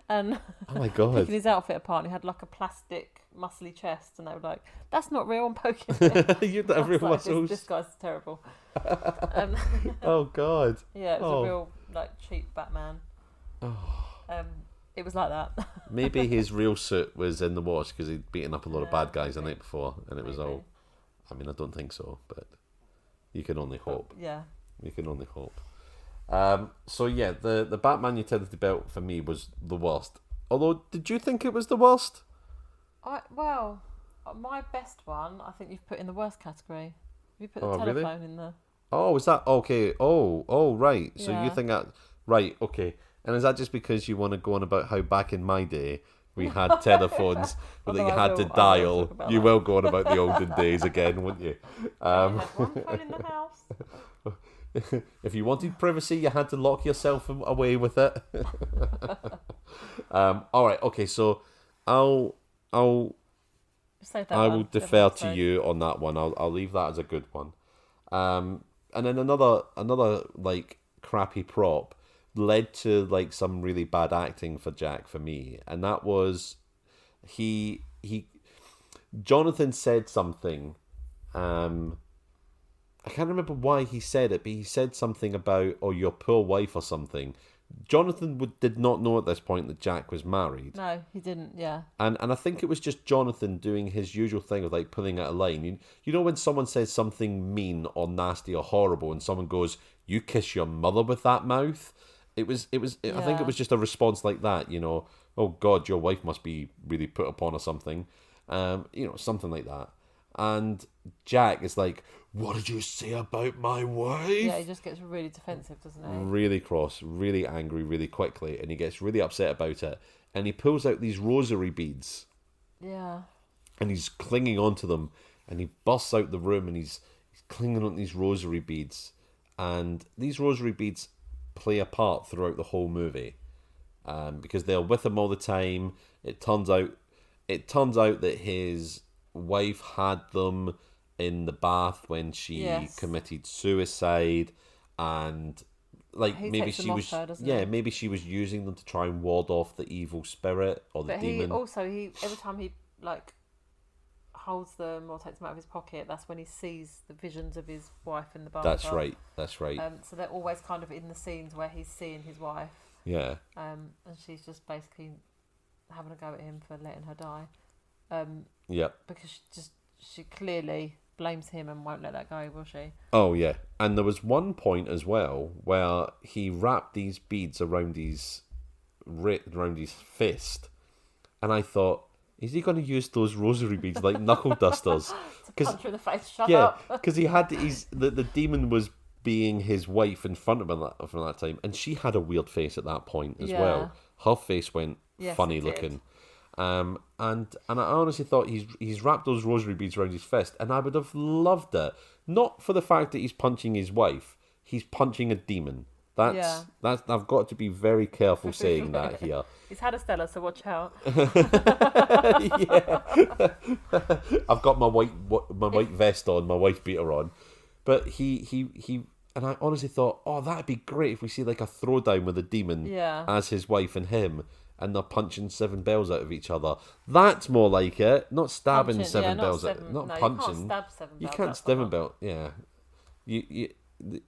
And oh my god, picking his outfit apart, and he had like a plastic muscly chest, and they were like, "That's not real." I'm poking it. You have real muscles. This guy's terrible. Oh god. Yeah, it was a real cheap Batman. It was like that. Maybe his real suit was in the wash because he'd beaten up a lot of bad guys the night before, and it was all. I mean, I don't think so, but you can only hope. Yeah. You can only hope. So yeah, the Batman utility belt for me was the worst. Although, did you think it was the worst? My best one, I think you've put in the worst category. You put the telephone in the. Oh, is that okay? Oh, right. So Yeah. you think that right? Okay. And is that just because you want to go on about how back in my day we had telephones that you had to dial? You will go on about the olden days again, wouldn't you? I had one phone in the house. If you wanted privacy, you had to lock yourself away with it. All right. Okay. So I'll Save that I one will for defer another to episode. you on that one. I'll leave that as a good one. And then another like crappy prop led to like some really bad acting for Jack for me, and that was he Jonathan said something. I can't remember why he said it, but he said something about, "Oh, your poor wife" or something. Jonathan did not know at this point that Jack was married. No, he didn't. Yeah. And I think it was just Jonathan doing his usual thing of like pulling out a line. You know when someone says something mean or nasty or horrible, and someone goes, "You kiss your mother with that mouth." I think it was just a response like that. "Oh God, your wife must be really put upon or something." Something like that. And Jack is like, "What did you say about my wife?" Yeah, he just gets really defensive, doesn't he? Really cross, really angry, really quickly, and he gets really upset about it. And he pulls out these rosary beads. Yeah. And he's clinging onto them, and he busts out the room, and he's clinging on these rosary beads. And these rosary beads play a part throughout the whole movie, because they're with him all the time. It turns out that his wife had them in the bath when she committed suicide, and like He maybe takes them she off was her, doesn't he? maybe she was using them to try and ward off the evil spirit or the demon. He every time he like holds them or takes them out of his pocket, that's when he sees the visions of his wife in the bath. That's right. So they're always kind of in the scenes where he's seeing his wife. Yeah. And she's just basically having a go at him for letting her die. Yeah. Because she clearly blames him and won't let that go, will she? Oh yeah. And there was one point as well where he wrapped these beads around his fist, and I thought, is he going to use those rosary beads like knuckle dusters? To punch her in the face. Shut up. Because he had the demon was being his wife in front of him from that time, and she had a weird face at that point as well. Her face went funny looking. And I honestly thought he's wrapped those rosary beads around his fist, and I would have loved it. Not for the fact that he's punching his wife, he's punching a demon. That's I've got to be very careful saying that here. He's had a Stella, so watch out. Yeah. I've got my white vest on, my wife beater on. But he and I honestly thought, oh, that'd be great if we see like a throwdown with a demon as his wife and him, and they're punching 7 bells out of each other. That's more like it. Not stabbing Punching, 7 not bells seven, out. Not no, punching. You can't stab 7 bells. You can't stab a bell. Yeah. You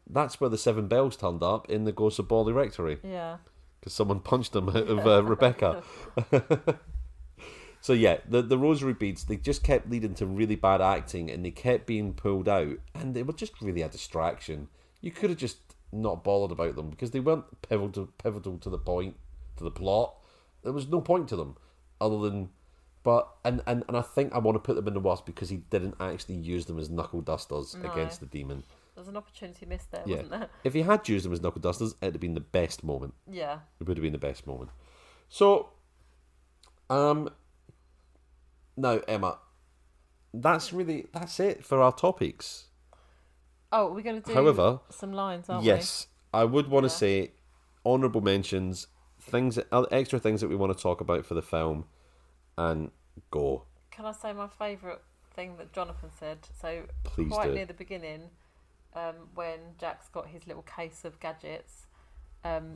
that's where the 7 bells turned up in the Ghost of Borley Rectory. Yeah. Because someone punched them out of Rebecca. So yeah, the rosary beads, they just kept leading to really bad acting, and they kept being pulled out, and they were just really a distraction. You could have just not bothered about them because they weren't pivotal to the point, to the plot. There was no point to them other than, and I think I want to put them in the worst because he didn't actually use them as knuckle dusters against the demon. There's an opportunity missed there, wasn't there? If he had used them as knuckle dusters, it'd have been the best moment. Yeah. It would have been the best moment. So, now Emma, that's it for our topics. Oh, we're going to do However, some lines, aren't yes, I would want to say honourable mentions, extra things that we want to talk about for the film, and go. Can I say my favourite thing that Jonathan said? So, Please quite do. near the beginning, when Jack's got his little case of gadgets,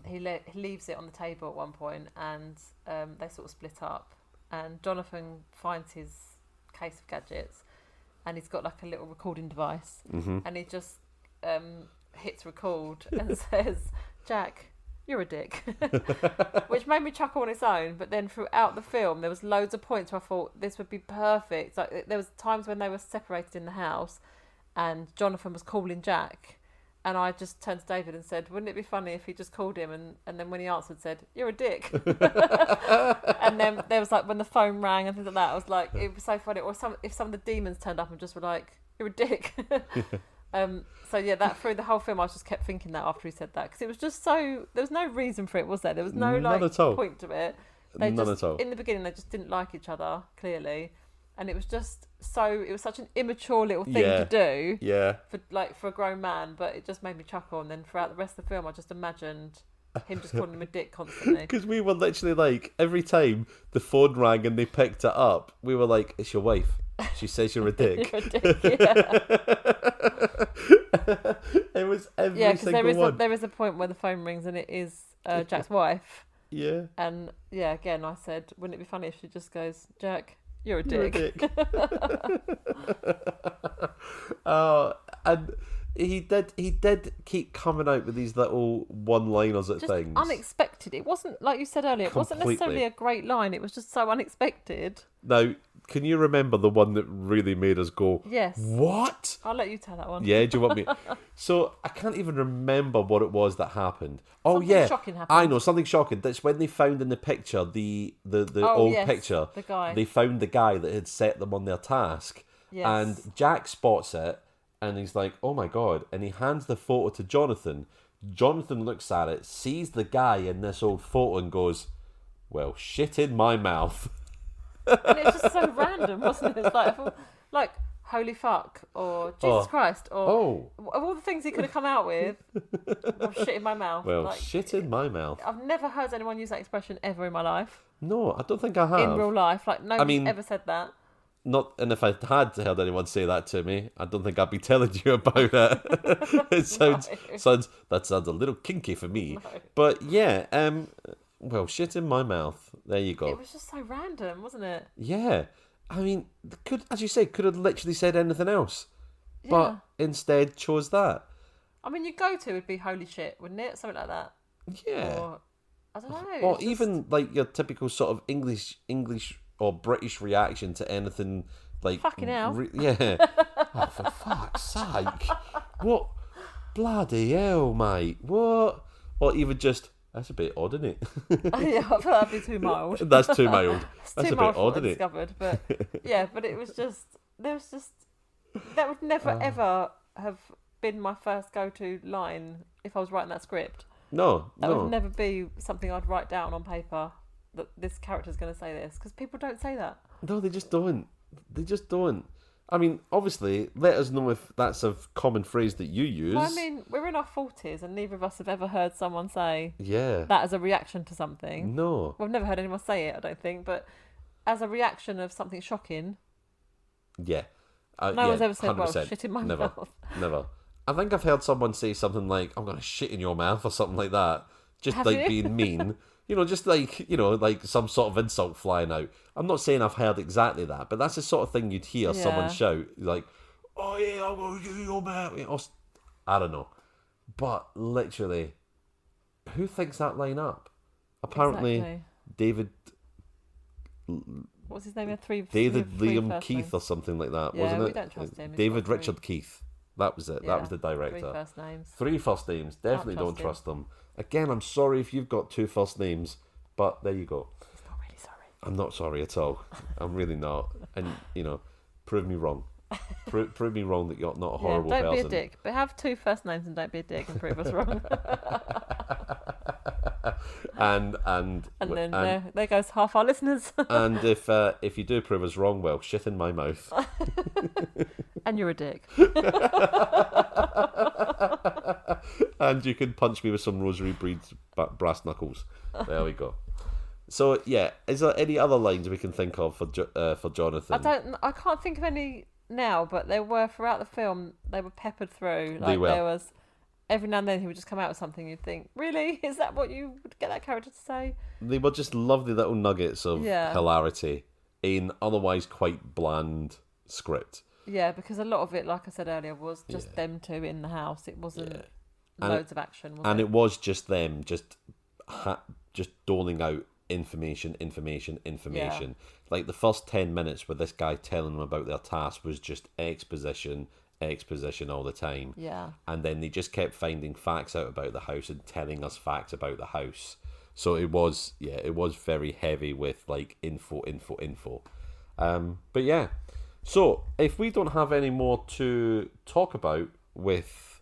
he leaves it on the table at one point, and they sort of split up. And Jonathan finds his case of gadgets, and he's got like a little recording device, and he just hits record and says, "Jack, you're a dick," which made me chuckle on its own. But then throughout the film, there was loads of points where I thought this would be perfect. Like there was times when they were separated in the house, and Jonathan was calling Jack. And I just turned to David and said, wouldn't it be funny if he just called him and then when he answered said, "You're a dick." And then there was like when the phone rang and things like that, I was like, it was so funny. Or if some of the demons turned up and just were like, "You're a dick." So yeah, that through the whole film I just kept thinking that after he said that, because it was just so, there was no reason for it, was there? There was no like point to it. None at all. In the beginning they just didn't like each other, clearly. And it was just it was such an immature little thing to do. Yeah. For a grown man, but it just made me chuckle. And then throughout the rest of the film, I just imagined him just calling him a dick constantly. Because we were literally like, every time the phone rang and they picked it up, we were like, "It's your wife. She says you're a dick." You're a dick, yeah. It was every single one. There is a point where the phone rings and it is Jack's wife. Yeah. And yeah, again, I said, wouldn't it be funny if she just goes, Jack, you're a You're a dick. dick. And he did keep coming out with these little one-liners at Just things. unexpected. It wasn't, like you said earlier, it wasn't necessarily a great line. It was just so unexpected. Now, can you remember the one that really made us go, Yes. what? I'll let you tell that one. Yeah, do you want me? So, I can't even remember what it was that happened. Oh, Something yeah. shocking happened. I know, something shocking. That's when they found in the picture, the old picture. The guy. They found the guy that had set them on their task. Yes. And Jack spots it, and he's like, oh my God. And he hands the photo to Jonathan. Jonathan looks at it, sees the guy in this old photo, and goes, well, shit in my mouth. And it was just so random, wasn't it? It's like holy fuck, or Jesus Christ, or of all the things he could have come out with, well, shit in my mouth. Well, like, shit in my mouth. I've never heard anyone use that expression ever in my life. No, I don't think I have. In real life, like nobody's ever said that. Not, and if I had heard anyone say that to me, I don't think I'd be telling you about it. It sounds a little kinky for me. No. But yeah, well, shit in my mouth. There you go. It was just so random, wasn't it? Yeah. I mean, as you say, could have literally said anything else. Yeah. But instead chose that. I mean, your go-to would be holy shit, wouldn't it? Something like that. Yeah. Or, I don't know. Or even like your typical sort of English or British reaction to anything like... Fucking hell. Yeah. Oh, for fuck's sake. What? Bloody hell, mate. What? Or even just... That's a bit odd, isn't it? Yeah, I feel that'd be too mild. That's too mild. That's too a mild bit odd, for isn't it? Discovered, but yeah, but it was just that would never ever have been my first go-to line if I was writing that script. No, that would never be something I'd write down on paper that this character's going to say this, because people don't say that. No, they just don't. They just don't. I mean, obviously, let us know if that's a common phrase that you use. Well, I mean, we're in our 40s and neither of us have ever heard someone say that as a reaction to something. No. We've never heard anyone say it, I don't think, but as a reaction of something shocking. Yeah. No one's ever said, 100%. well, shit in my mouth. Never. I think I've heard someone say something like, I'm going to shit in your mouth or something like that. Just have like you? being mean. Just like, like some sort of insult flying out. I'm not saying I've heard exactly that, but that's the sort of thing you'd hear someone shout, like, oh yeah, I'm going to give you your mouth. I don't know. But literally, who thinks that line up? Apparently, David... What's his name? David Liam Keith or something like that, wasn't it? We don't trust him. David Richard Keith. That was it. Yeah. That was the director. 3 first names. 3 first names. Definitely don't trust them. Again, I'm sorry if you've got 2 first names, but there you go. He's not really sorry. I'm not sorry at all. I'm really not. And, prove me wrong. Prove me wrong that you're not a horrible person. Don't be a dick. But have 2 first names and don't be a dick and prove us wrong. and then there goes half our listeners. And if you do prove us wrong, well, shit in my mouth. And you're a dick. And you can punch me with some rosary beads, brass knuckles. There we go. So yeah, is there any other lines we can think of for Jonathan? I can't think of any now, but there were throughout the film. They were peppered through. They were. There was every now and then he would just come out with something. You'd think, really, is that what you would get that character to say? They were just lovely little nuggets of hilarity in otherwise quite bland script. Yeah, because a lot of it, like I said earlier, was just them two in the house. It wasn't loads of action. Was it was just them, just doling out information. Yeah. Like the first 10 minutes with this guy telling them about their task was just exposition all the time. Yeah. And then they just kept finding facts out about the house and telling us facts about the house. So it was very heavy with like info. But yeah. So if we don't have any more to talk about with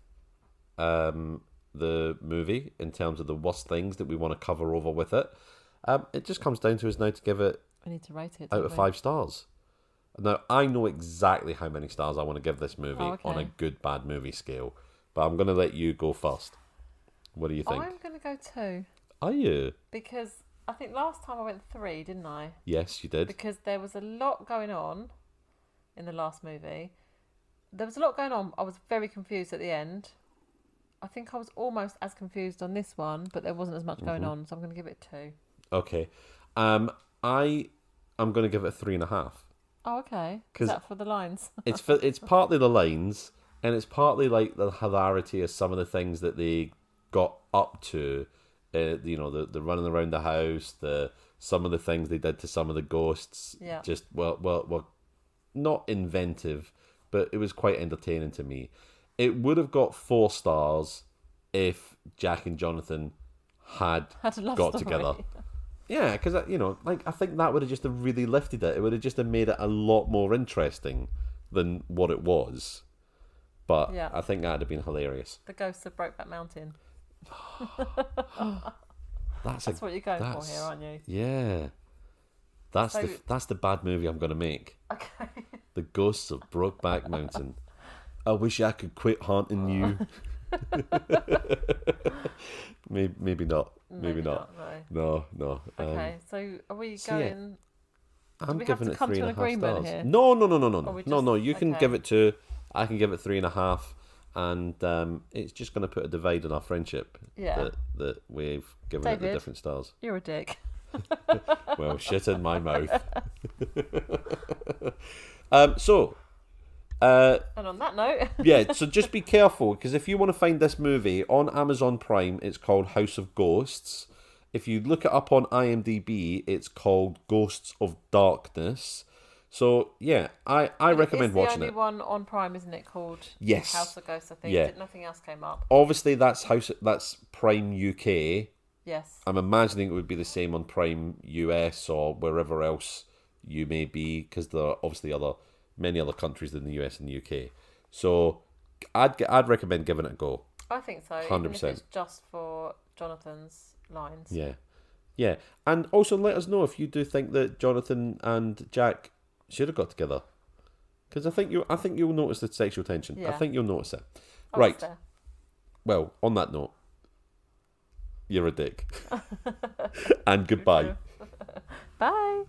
the movie in terms of the worst things that we want to cover over with it, it just comes down to us now to give it. I need to rate it out of 5 stars. Now I know exactly how many stars I want to give this movie on a good bad movie scale, but I'm going to let you go first. What do you think? I'm going to go 2. Are you? Because I think last time I went 3, didn't I? Yes, you did. Because there was a lot going on in the last movie. There was a lot going on. I was very confused at the end. I think I was almost as confused on this one, but there wasn't as much going on, so I'm going to give it 2. Okay. I am going to give it a 3.5. Oh, okay. Is that for the lines? It's partly the lines, and it's partly like the hilarity of some of the things that they got up to. The running around the house, some of the things they did to some of the ghosts. Yeah. Just well, not inventive, but it was quite entertaining to me. It would have got 4 stars if Jack and Jonathan had a love got story. together. Yeah, because I think that would have just have really lifted it. It would have just have made it a lot more interesting than what it was. But Yeah. I think that'd have been hilarious. The Ghosts of Brokeback Mountain. That's what you're going for here, aren't you? Yeah. That's the bad movie I'm going to make. Okay. The Ghosts of Brokeback Mountain. I wish I could quit haunting you. Maybe not. Maybe not. No. Okay, so are we going... I'm we have giving to it come to an 3.5 agreement stars. here? No. No. You can okay. give it 2. I can give it 3.5, and it's just going to put a divide in our friendship. Yeah. That we've given David, it the different stars. You're a dick. Well, shit in my mouth. And on that note... Yeah, so just be careful, because if you want to find this movie on Amazon Prime, it's called House of Ghosts. If you look it up on IMDb, it's called Ghosts of Darkness. So, yeah, I recommend watching it. It's the only one on Prime, isn't it, called Yes. House of Ghosts, I think. Yeah. Nothing else came up. Obviously, that's Prime UK. Yes. I'm imagining it would be the same on Prime US or wherever else you may be, because there are obviously many other countries than the US and the UK. So I'd recommend giving it a go. I think so. 100%. Even if it's just for Jonathan's lines. Yeah. And also let us know if you do think that Jonathan and Jack should have got together, because I think you'll notice the sexual tension. Yeah. I think you'll notice it. Oh, Right. there. Well, on that note, you're a dick. And goodbye. Bye.